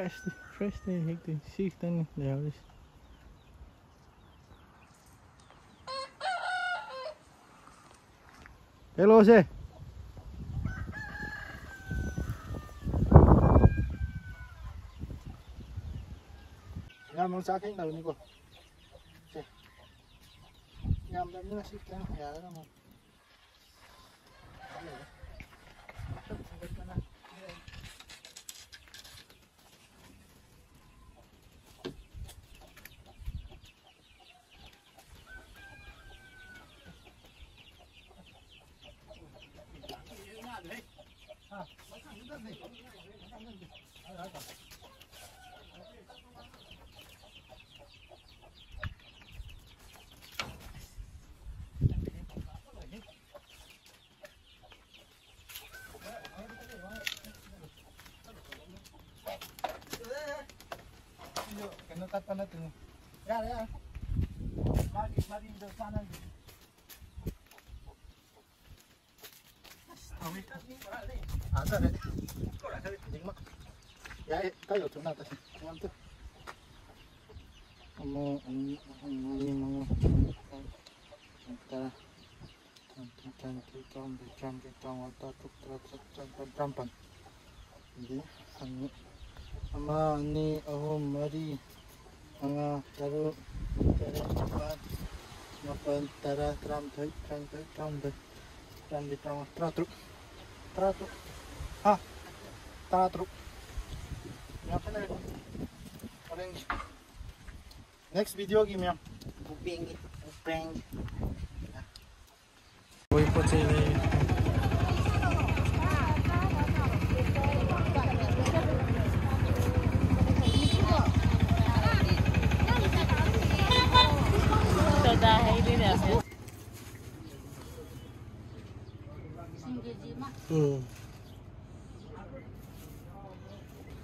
fresh day hektik sikten laves. Hello se. Ngam mang sa cánh đầu này cô. Ngam đâm nữa sikten ya đó mà. Kena tatan na tingin. Ya. Mari do sana. Ada deh. Jing mak. Ya, kayo tu na tadi. Ngam tu. Ini mau kita Jadi ama ni mari mga taro empat mapan tara tram tratru orange next video gimana uping Voy po sini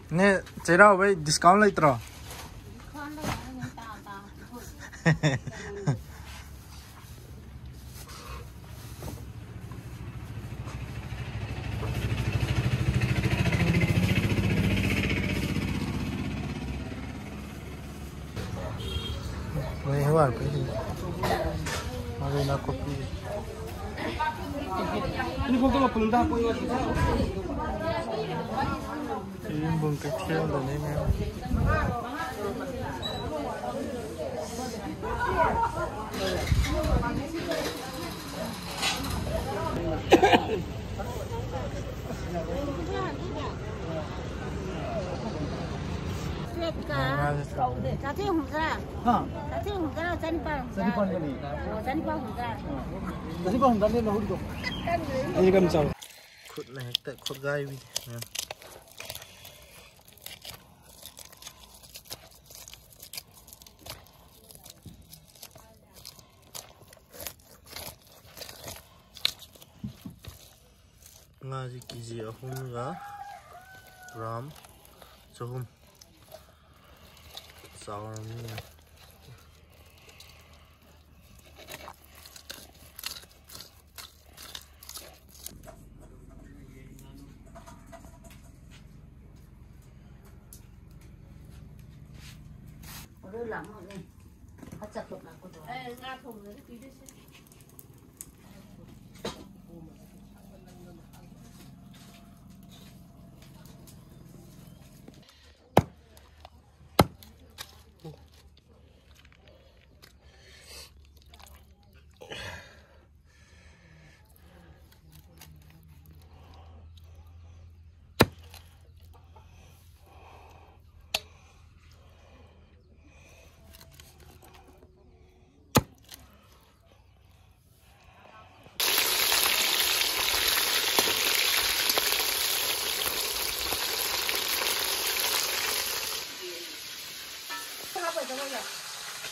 Nè, chế đâu vậy? Discount lấy trò. Này các bạn cái gì? Marina Coffee. Ini foto lo pelunda apa ya? Ini bung kecil dan ini. Cá thiên hùng ra. Cá thiên hùng ra chân băng. Chân băng cái gì? Chân băng hùng ra. Chân băng hùng ra nên nó hút được. Ini kan sao? Khut này tại khut gai vì. Ngaji kiji ahum ga gram sohum sour me Đưa lắm rồi nè, bắt chặt được là con đó. Ra thùng rồi tí đi xem.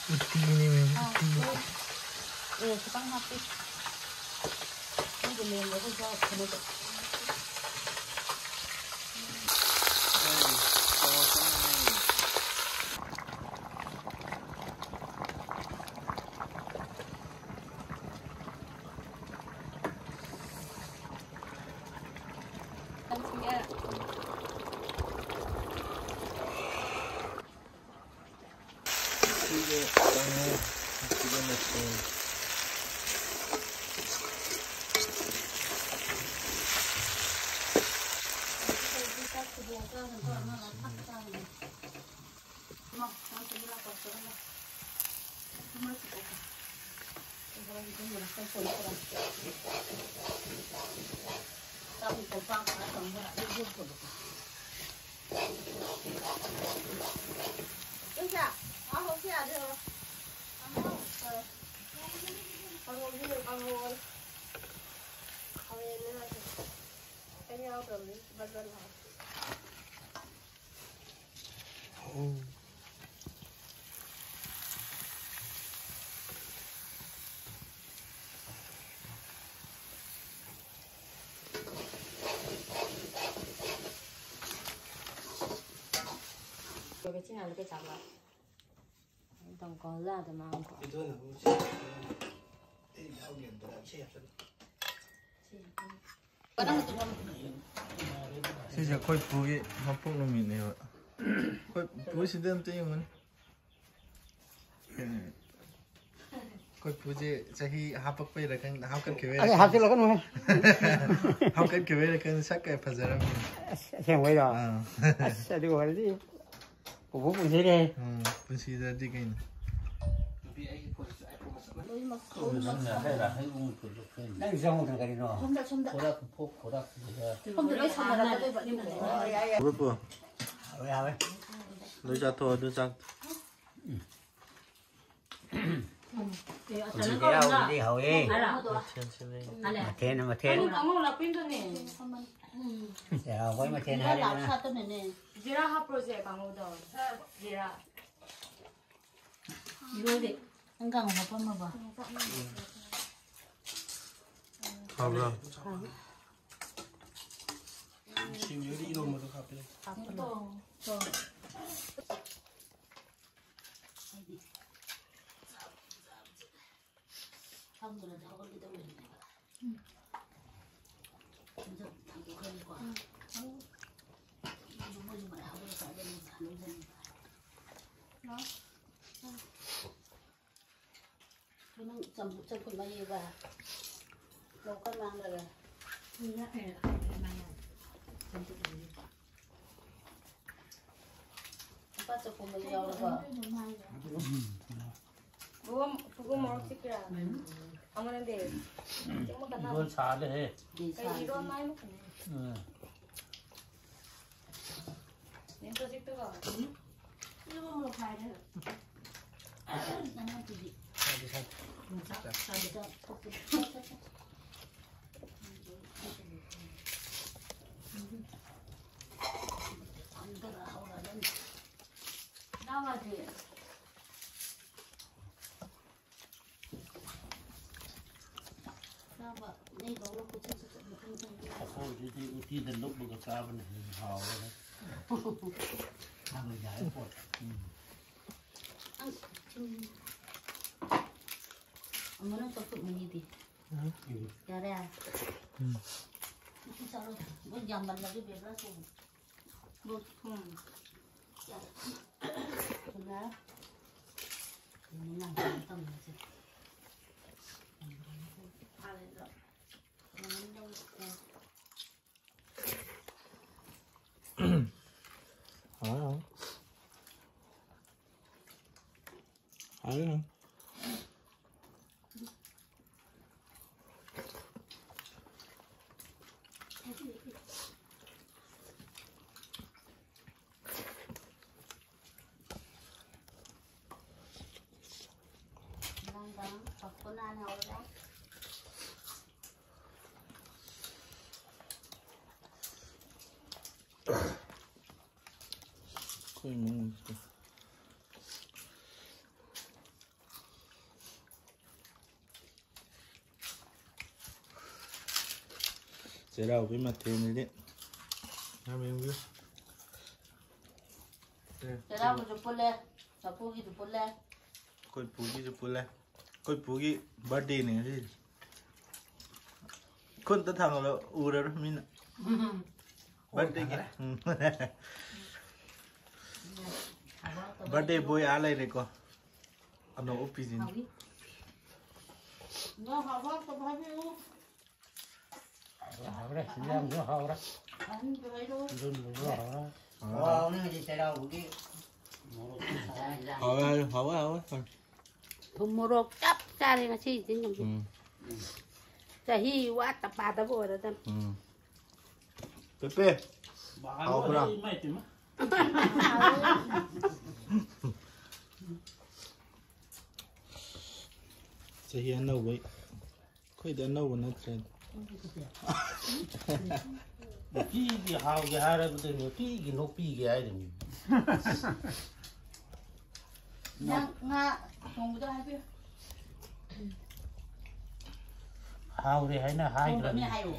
Uti ini memang. Sepang hati. Ini gembel aku jauh kemudian. cái chiếc này là cái chảo lại tổng có ra thì mà không có 진짜 거의 부기 맛볶놈이네요. 거의 부시던 때문에 거의 부지 자기 합박배라 그냥 합kan 교회. 아니 합질러 가는 합kan 교회라 그냥 색깔 파자람. 생외다. 아싸리고 말지. 뭐 분실해. 분실다 디가인. 난 이상한 거 가리노. 뭐? 왜? 너자 더 너자. 지게야 우리 하위. 마테는 마테는. 야, 거기 마테는 하려나. 지라 하프로제 강호도 지라 이거리 한강 한번 먹어봐. 가브라. 지금 여기 이런 것도 가be. 사람들은 저걸 기다리고 있는 거야. 진짜 당고 걸릴 거야. 뭐지 말아 하고 있어야 되는 거 아니야. 그냥 좀 많이 봐. 녹화만 하라. 오빠 보면 여러 그거 먹을 시키라. 아무런데 좀 끝나. 이건 잘해. 이런 많이 먹네. 냄새 찍다가 일본으로 가야 돼. 나만 주지. 나와지. 나와. 내가 올고 쳐서ที่เดินลุกมันก็กล้ามันหาวเลยทำเลยใหญ่ปวด 엄마는 또 끄문이디. 야래야. 진짜로 뭐 양반 나게 배라서. 뭐 야. 그나. 그냥 좀 떠나지. 알았어. 아유. 거의 먹는 거. 제라 우리 마트에는 하면 그. 제라 뭐 볼래? 저 고기도 볼래? कोई पूगी जो पुल है कोई पूगी बर्थडे नहीं है कौन तो था मतलब उड़र मीन बर्थडे क्या बर्थडे बॉय आ ले रे को अनो ओपीजिन 너 하고 또 봐줘. 그래, 그냥 뭐 하오라. 안 그래도 이런 거 알아? 와, 오늘 진짜 우리 하와 부모로 cap. 짜리 같이 있는 좀. 자, 히 왔다 빠다 보다 좀. 빼빼. Bảo bra. mày thì mất. Sẽ hiện nấu vậy. Khơi đã nấu nó trên. Pi cái hào cái hai ra cái nó pi cái nó pi cái ai đấy. nga không có hai biết Hào thì hay là hai không có lần. như hai ổ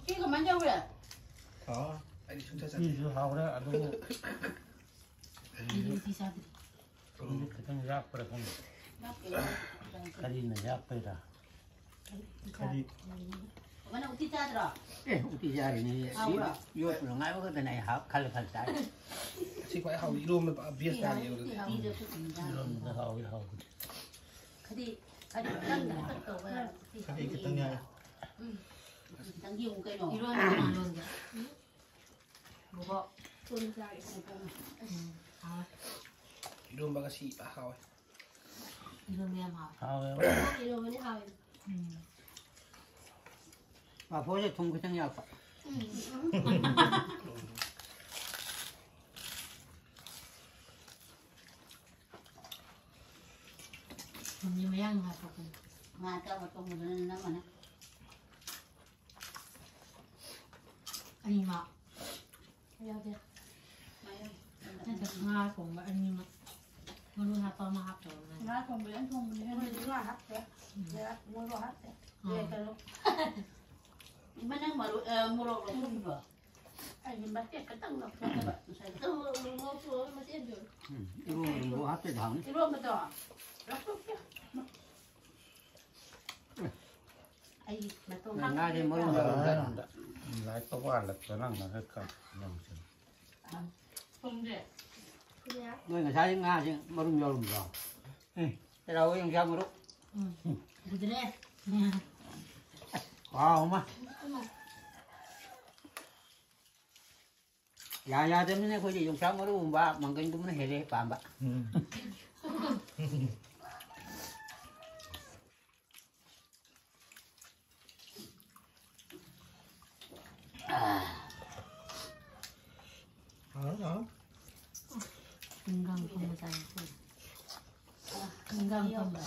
cái cái mắm dâu vậy Pi cái hào đó ăn nó. thì sao? Cái thằng giáp phải không? Cái gì này giáp phải ra. mana uti cha rồi Uti ra này. Vô là ngay cái này hào khai khai trái. Chỉ phải hầu luôn mà biết ra nhiều rồi. đi được cái Luôn cái hào cái hào. cái gì cái tăng đã tất cầu là Cái tăng nhai. tăng nhiều cái nhỏ 이런 거 luôn kìa. 뭐가 Luôn mà xị bà hầu. 이런 em hỏi. Hào 이러면 하위. 아 보자 통구장이 아파 nhưng mà ăn hạt cũng mà cho vào trong một nó mà anh mà 안녕하세요. nên thật nga cũng mà anh mà nó luôn hạt to mà hạt rồi này. 나 공부는 공부는 누가 학대? 내가 뭐로 학대? 왜 그러? mà năng mà mua đồ là không được 아니 맞게 그땅 넣고 또 뭐또 맞게 줘. 이거 뭐 합때 당 이러면 더. 이렇게. ai mà tôi nga thì mới Lại tao qua là cái năng là hết cả. 공제. 그래야. người người ta nga chứ mà đúng rồi cái đầu em ra mà đúng 그래 wow mà ya 때문에 거기 용산으로 봐 망근 좀 해래 봐봐 건강 공부장 건강 공부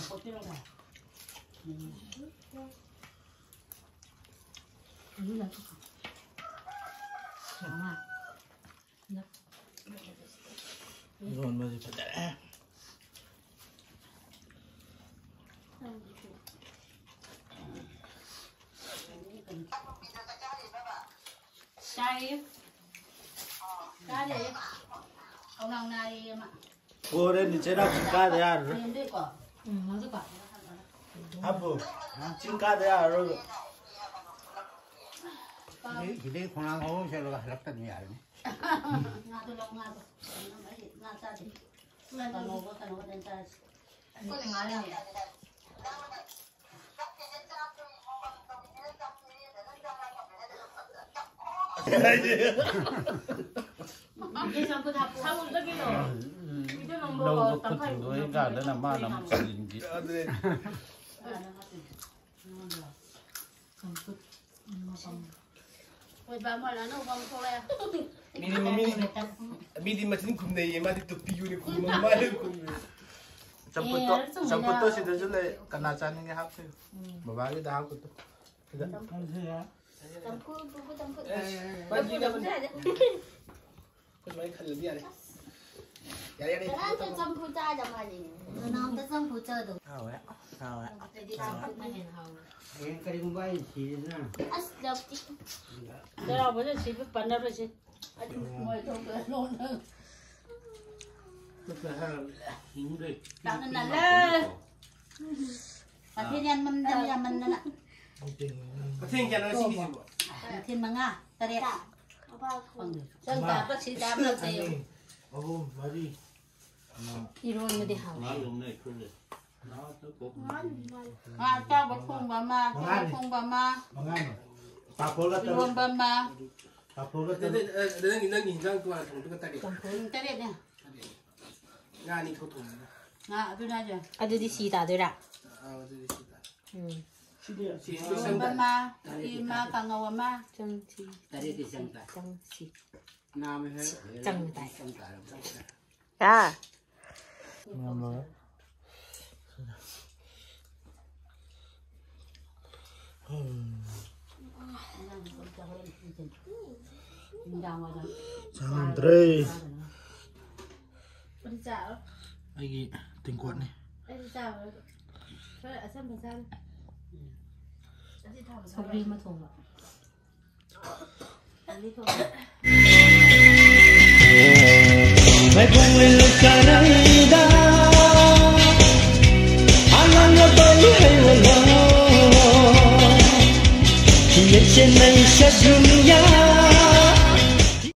이거 나 엄마 이건 뭐지? 받아. 짜리. 짜리. ông nào này mà Cô đến thì chế đọc chính ca thế à rồi. em biết có nó rất quả Hấp phụ. Chính ca thế à rồi. chỉ đi không ăn hổ sẽ là lắp tận nhà nga tôi long nga tôi. Nó mấy nga ta thì. Nga tao tôi. ngô tao ngô tên ta có thể nói là 이게 전부 다 사고 저기서 이제는 Đâu 뭐 có chuyện với cả đó là ma nằm xịn gì. 전부 왜 말을 안 하고 소리야. Midi mà chính cùng này mà thì tụi piu này cùng mà mai cùng. Samputo si Dajule kanasan nga hap. Babagi da hap to. 담고 누구 담고. Bagi 담고 담고. Con mấy khẩn lớn đi à đây. Dạ đi. 나한테 점프 짜자 말이야. 나한테 좀 붙여도 Sao vậy? Sao vậy? 되게 좀 많이 하고 cái đi cũng bay chỉ nữa 아스럽지. 내가 먼저 집에 만나러지 아주 뭐 저거 놓는. Tức là hay là hiến đi. Tao nên là mà thiên nhân mình đây là mình nè Có thiên cho nó xin gì bộ. thiên bằng à ta đẹp bằng được 전 나같이 남았어요 Ô, Mari. 이런 데 하고 Nói luôn này không được. Nó tới cục. à cho bật khung bà ma cho khung bà ma Mangan. Tapol ka luôn bà ma Tapol ka Đến nhìn răng tôi là thằng tôi ta đi. ta đẹp nè Nga đi thâu thùng. 아, 누나죠. 아들이 시다더라. 아, 어디 있다. 엄마, 이마, 강아 엄마. 정치. Tadi di sangka. 정치. Nam 정다. 야. 뭐 사람들이 Đi chào. 이게 땡꽃네. Em đi chào. Sao lại ở sân bằng sao? 소리만 통화. Mai kung ilukanayda Angan na ba'y ay wala Hiyat siya ng sa dunya